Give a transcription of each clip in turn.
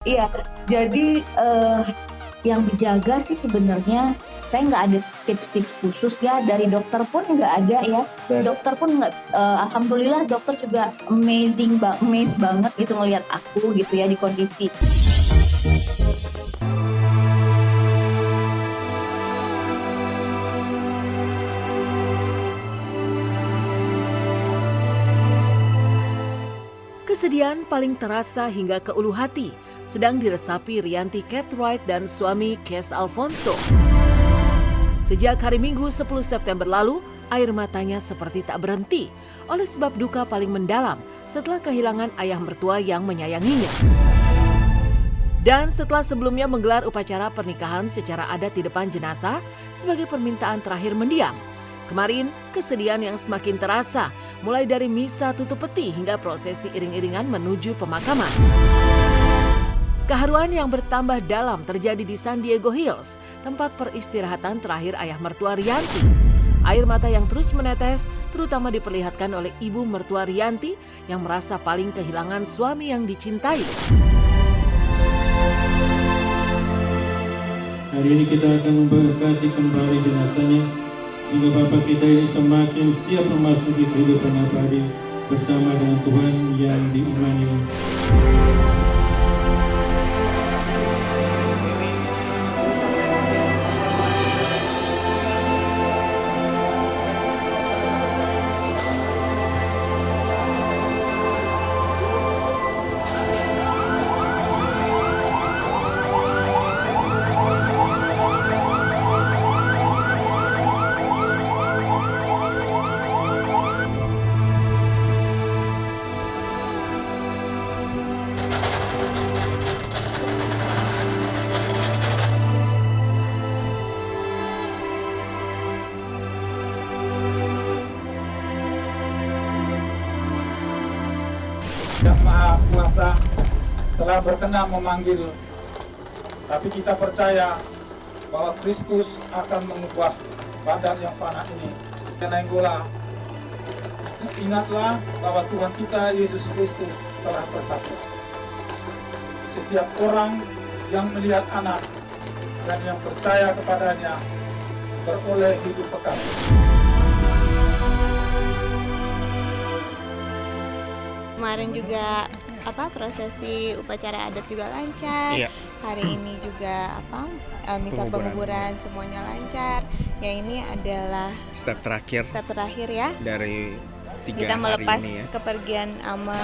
Iya, jadi, yang dijaga sih sebenarnya saya nggak ada tips-tips khusus ya, dari dokter pun nggak ada ya. Dokter pun nggak alhamdulillah dokter juga amazed banget gitu ngelihat aku gitu ya di kondisi. Kesedihan paling terasa hingga ke ulu hati sedang diresapi Rianti Cartwright dan suami Kes Alfonso. Sejak hari Minggu 10 September lalu, air matanya seperti tak berhenti oleh sebab duka paling mendalam setelah kehilangan ayah mertua yang menyayanginya. Dan setelah sebelumnya menggelar upacara pernikahan secara adat di depan jenazah sebagai permintaan terakhir mendiang, kemarin kesedihan yang semakin terasa mulai dari misa tutup peti hingga prosesi iring-iringan menuju pemakaman. Keharuan yang bertambah dalam terjadi di San Diego Hills, tempat peristirahatan terakhir ayah mertua Rianti. Air mata yang terus menetes terutama diperlihatkan oleh ibu mertua Rianti yang merasa paling kehilangan suami yang dicintai. Hari ini kita akan memberkati kembali jenazahnya sehingga Bapak kita ini semakin siap memasuki kehidupan abadi bersama dengan Tuhan yang diimani. Yang Maha Kuasa telah berkenan memanggil, tapi kita percaya bahwa Kristus akan mengubah badan yang fana ini. Nenggola, ingatlah bahwa Tuhan kita Yesus Kristus telah bersatu. Setiap orang yang melihat anak dan yang percaya kepadanya beroleh hidup kekal. Kemarin juga prosesi upacara adat juga lancar. Iya. Hari ini juga misa penguburan semuanya lancar. Ya ini adalah step terakhir ya dari 3 kita hari melepas ini ya. kepergian Amel.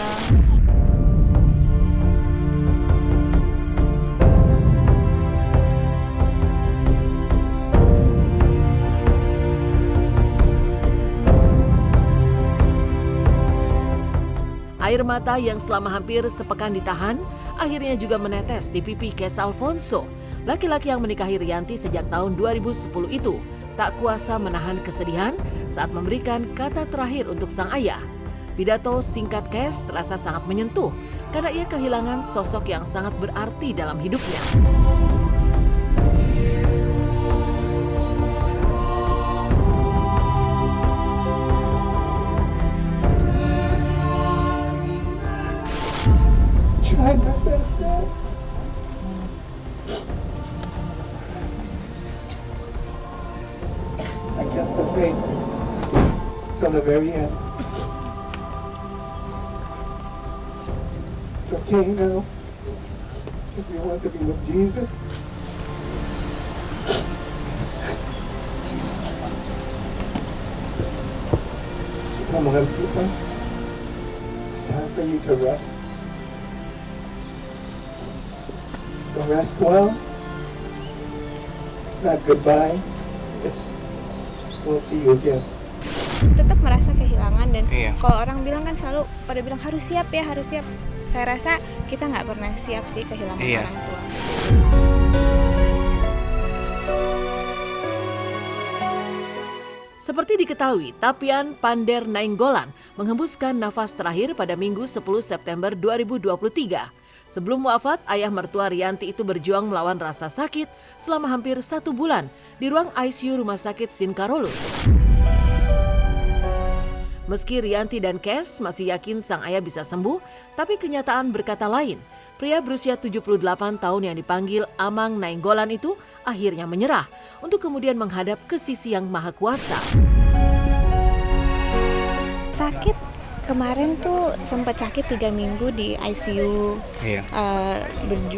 Air mata yang selama hampir sepekan ditahan, akhirnya juga menetes di pipi Kes Alfonso. Laki-laki yang menikahi Rianti sejak tahun 2010 itu tak kuasa menahan kesedihan saat memberikan kata terakhir untuk sang ayah. Pidato singkat Kes terasa sangat menyentuh karena ia kehilangan sosok yang sangat berarti dalam hidupnya. Tried my best, Dad. I kept the faith till the very end. It's okay now. If you want to be with Jesus, come on, people. It's time for you to rest. So rest well. It's not goodbye. It's we'll see you again. Tetap merasa kehilangan dan kalau orang bilang kan selalu pada bilang harus siap ya, harus siap. Saya rasa kita nggak pernah siap sih kehilangan orang tua. Seperti diketahui, Tapian Pander Nainggolan menghembuskan nafas terakhir pada Minggu 10 September 2023. Sebelum wafat, ayah mertua Rianti itu berjuang melawan rasa sakit selama hampir 1 bulan di ruang ICU Rumah Sakit Sin Carolus. Meski Rianti dan Kes masih yakin sang ayah bisa sembuh, tapi kenyataan berkata lain. Pria berusia 78 tahun yang dipanggil Amang Nainggolan itu akhirnya menyerah untuk kemudian menghadap ke sisi Yang Maha Kuasa. Sakit kemarin tuh sempat sakit 3 minggu di ICU. Iya.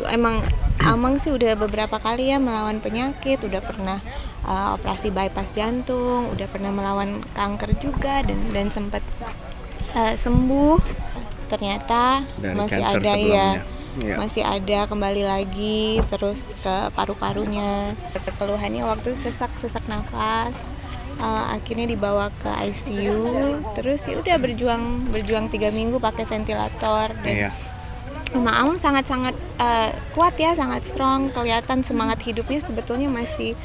Emang Amang sih udah beberapa kali ya melawan penyakit, udah pernah operasi bypass jantung, udah pernah melawan kanker juga dan sempat sembuh. Ternyata Dari masih cancer ada sebelumnya. ya. Iya. Masih ada kembali lagi terus ke paru-parunya. Keluhannya waktu sesak nafas. Akhirnya dibawa ke ICU, terus ya udah berjuang 3 minggu pakai ventilator dan Iya. Mama Amang sangat kuat ya, sangat strong, kelihatan semangat hidupnya sebetulnya masih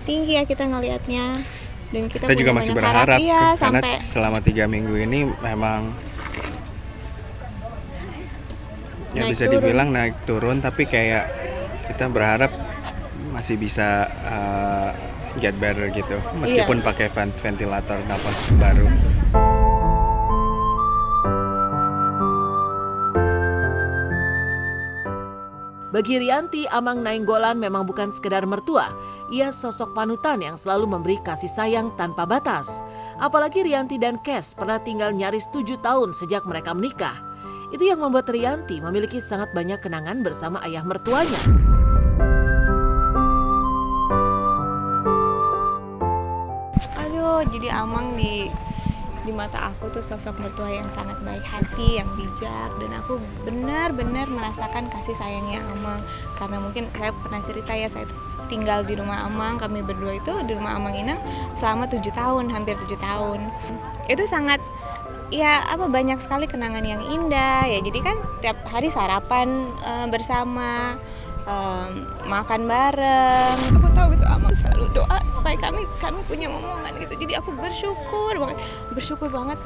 tinggi ya kita ngelihatnya. Dan kita Juga punya masih banyak berharap harapan, ya, karena sampai selama 3 minggu ini memang ya Naik bisa turun. dibilang naik turun, tapi kayak kita berharap masih bisa get better gitu, meskipun pakai ventilator napas baru. Bagi Rianti, Amang Nainggolan memang bukan sekedar mertua. Ia sosok panutan yang selalu memberi kasih sayang tanpa batas. Apalagi Rianti dan Kes pernah tinggal nyaris 7 tahun sejak mereka menikah. Itu yang membuat Rianti memiliki sangat banyak kenangan bersama ayah mertuanya. aduh, jadi Amang di mata aku tuh sosok mertua yang sangat baik hati, yang bijak, dan aku benar-benar merasakan kasih sayangnya Amang. Karena mungkin saya pernah cerita ya, saya tuh tinggal di rumah Amang, kami berdua itu di rumah Amang Inang selama 7 tahun, hampir 7 tahun. Itu sangat banyak sekali kenangan yang indah ya. Jadi kan tiap hari sarapan bersama, makan bareng. Aku tahu gitu Amang selalu doa supaya kami punya momongan gitu. Jadi aku bersyukur banget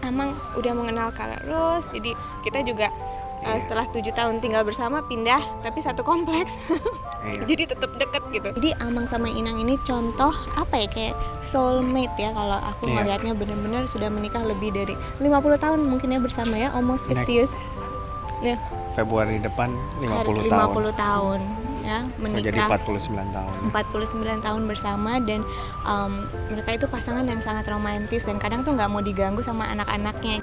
Amang udah mengenal Kak Ros. Jadi kita juga setelah 7 tahun tinggal bersama pindah tapi satu kompleks. Jadi tetap deket gitu. Jadi Amang sama Inang ini contoh kayak soulmate ya, kalau aku ngelihatnya benar-benar sudah menikah lebih dari 50 tahun mungkin ya bersama ya, almost 50 years. Ya, Februari depan 50 tahun ya menikah. Jadi 49 tahun. 49 tahun bersama dan mereka itu pasangan yang sangat romantis dan kadang tuh nggak mau diganggu sama anak-anaknya.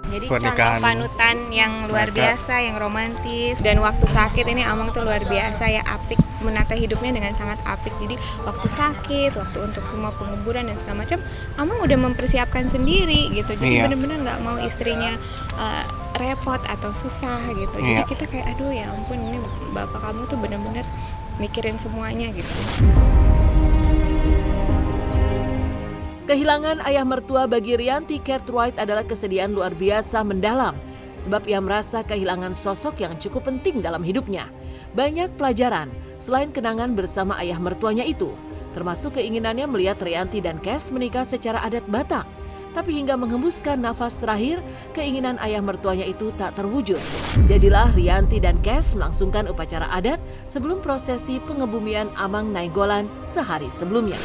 Jadi Pernikahan contoh panutan yang luar mereka. biasa, yang romantis. Dan waktu sakit ini Amang tuh luar biasa ya, apik, menata hidupnya dengan sangat apik. Jadi waktu sakit, waktu untuk semua penguburan dan segala macam, Amang udah mempersiapkan sendiri gitu. Jadi benar-benar nggak mau istrinya repot atau susah gitu. Jadi kita kayak aduh ya ampun, ini bapak kamu tuh benar-benar mikirin semuanya gitu. Kehilangan ayah mertua bagi Rianti Cartwright adalah kesedihan luar biasa mendalam, sebab ia merasa kehilangan sosok yang cukup penting dalam hidupnya. Banyak pelajaran selain kenangan bersama ayah mertuanya itu, termasuk keinginannya melihat Rianti dan Kes menikah secara adat Batak. Tapi hingga menghembuskan nafas terakhir, keinginan ayah mertuanya itu tak terwujud. Jadilah Rianti dan Kes melangsungkan upacara adat sebelum prosesi pengebumian Amang Nainggolan sehari sebelumnya.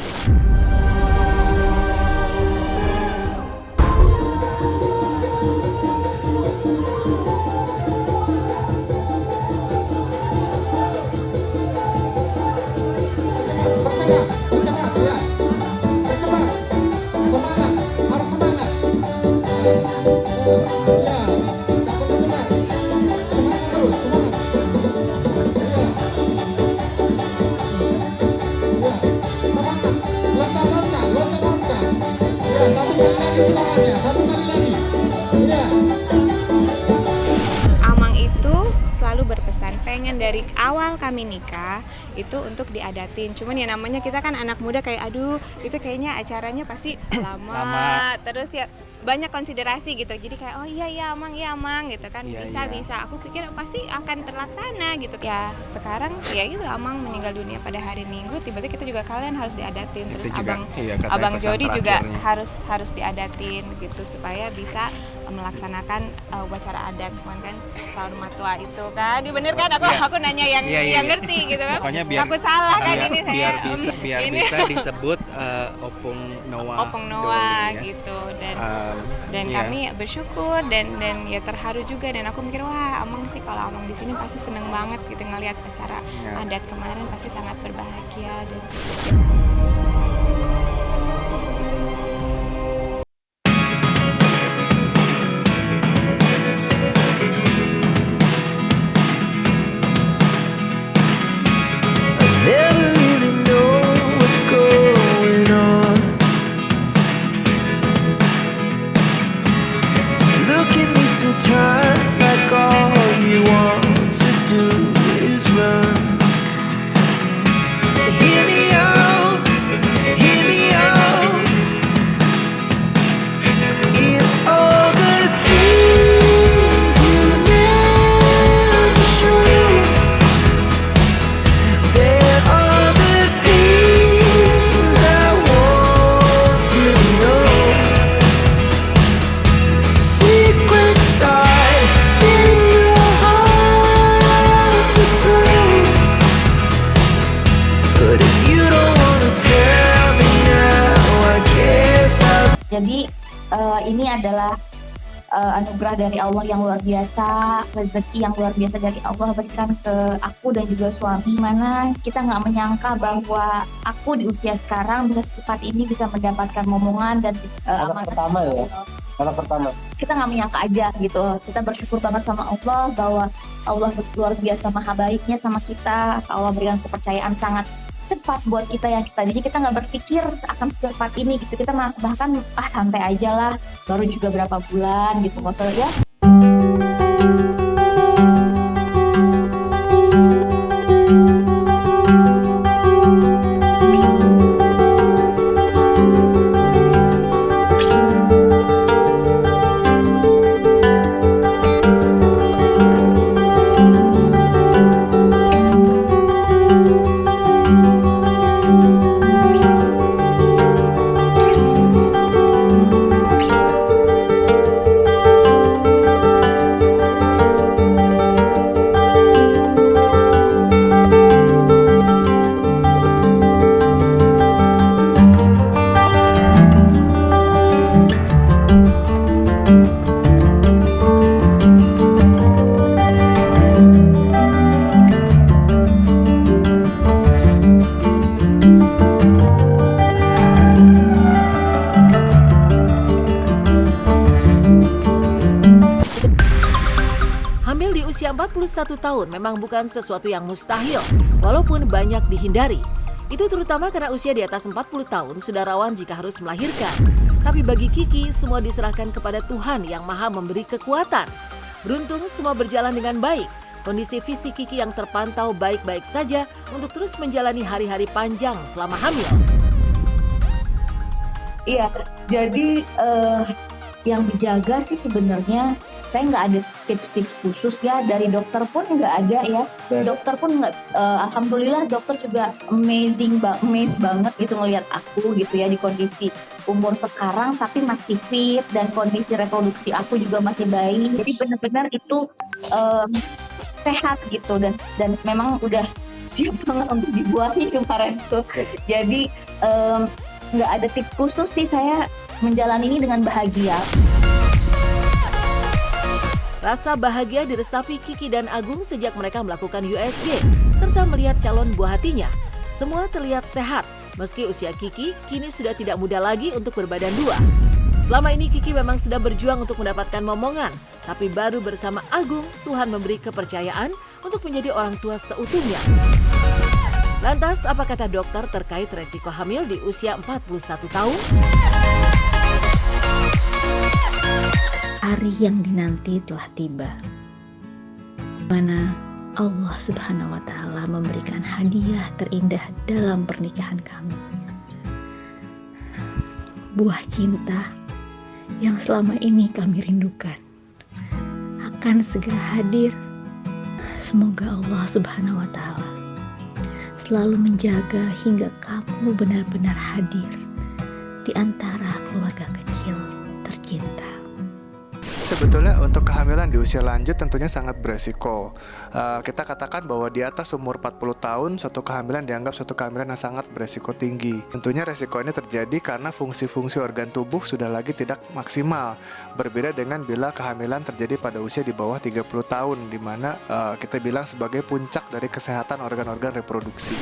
Amang itu selalu berpesan pengen dari awal kami nikah itu untuk diadatin. Cuman ya namanya kita kan anak muda kayak aduh itu kayaknya acaranya pasti lama. Terus ya banyak konsiderasi gitu. Jadi kayak oh iya Amang gitu kan. Bisa. Aku pikir pasti akan terlaksana gitu. Ya sekarang ya gitu Amang meninggal dunia pada hari Minggu, tiba-tiba kita juga kalian harus diadatin. Terus Itu juga, Abang pesan Jody juga terakhirnya. harus diadatin gitu supaya bisa melaksanakan upacara adat kan soal rumah tua itu kan. Bener kan? Aku nanya yang ngerti gitu kan. Pokoknya biar aku salah kan ini biar saya. bisa disebut Opung Noah Doli, gitu dan iya. kami bersyukur dan ya terharu juga, dan aku mikir wah Amang sih kalau Amang di sini pasti seneng banget gitu ngelihat acara adat kemarin, pasti sangat berbahagia dan Never really know what's going on. Look at me sometimes like all you want to do is run. Hear me out, hear me out. It's all the things you never show. There are the things I want to know. Secrets start in your heart so slow. But if you don't wanna tell me now, I guess I'll. Jadi ini adalah anugerah dari Allah yang luar biasa, rezeki yang luar biasa dari Allah berikan ke aku dan juga suami. Mana kita nggak menyangka bahwa aku di usia sekarang bisa secepat ini bisa mendapatkan momongan dan amanah pertama ya? Anak pertama. Kita nggak menyangka aja gitu. Kita bersyukur banget sama Allah bahwa Allah luar biasa maha baiknya sama kita. Allah berikan kepercayaan sangat cepat buat kita yang kita. Jadi kita nggak berpikir akan secepat ini gitu. Kita bahkan santai aja lah. Baru juga berapa bulan gitu maksudnya ya. Hamil di usia 41 tahun memang bukan sesuatu yang mustahil, walaupun banyak dihindari. Itu terutama karena usia di atas 40 tahun sudah rawan jika harus melahirkan. Tapi bagi Kiki, semua diserahkan kepada Tuhan yang Maha memberi kekuatan. Beruntung semua berjalan dengan baik. Kondisi fisik Kiki yang terpantau baik-baik saja untuk terus menjalani hari-hari panjang selama hamil. Iya, jadi yang dijaga sih sebenarnya saya nggak ada tips-tips khusus ya, dari dokter pun nggak ada ya. Dokter pun nggak, alhamdulillah dokter juga amazed banget gitu ngelihat aku gitu ya di kondisi umur sekarang tapi masih fit dan kondisi reproduksi aku juga masih baik. Jadi benar-benar itu sehat gitu dan memang udah siap banget untuk dibuahi kemarin tuh. Jadi nggak ada tips khusus sih, saya menjalani ini dengan bahagia. Rasa bahagia diresapi Kiki dan Agung sejak mereka melakukan USG, serta melihat calon buah hatinya. Semua terlihat sehat, meski usia Kiki kini sudah tidak muda lagi untuk berbadan dua. Selama ini Kiki memang sudah berjuang untuk mendapatkan momongan, tapi baru bersama Agung, Tuhan memberi kepercayaan untuk menjadi orang tua seutuhnya. Lantas, apa kata dokter terkait resiko hamil di usia 41 tahun? Hari yang dinanti telah tiba, mana Allah Subhanahu wa Ta'ala memberikan hadiah terindah dalam pernikahan kami. Buah cinta yang selama ini kami rindukan akan segera hadir. Semoga Allah Subhanahu wa Ta'ala selalu menjaga hingga kamu benar-benar hadir di antara keluarga kecil tercinta. sebetulnya untuk kehamilan di usia lanjut tentunya sangat beresiko. Kita katakan bahwa di atas umur 40 tahun suatu kehamilan dianggap suatu kehamilan yang sangat beresiko tinggi. Tentunya resiko ini terjadi karena fungsi-fungsi organ tubuh sudah lagi tidak maksimal. Berbeda dengan bila kehamilan terjadi pada usia di bawah 30 tahun, di mana kita bilang sebagai puncak dari kesehatan organ-organ reproduksi.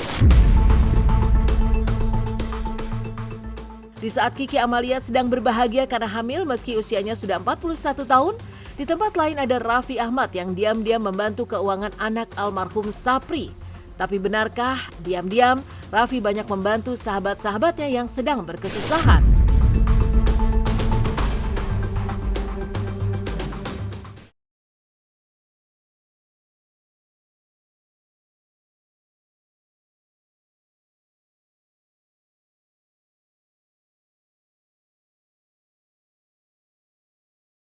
Di saat Kiki Amalia sedang berbahagia karena hamil meski usianya sudah 41 tahun, di tempat lain ada Raffi Ahmad yang diam-diam membantu keuangan anak almarhum Sapri. Tapi benarkah diam-diam Raffi banyak membantu sahabat-sahabatnya yang sedang berkesusahan?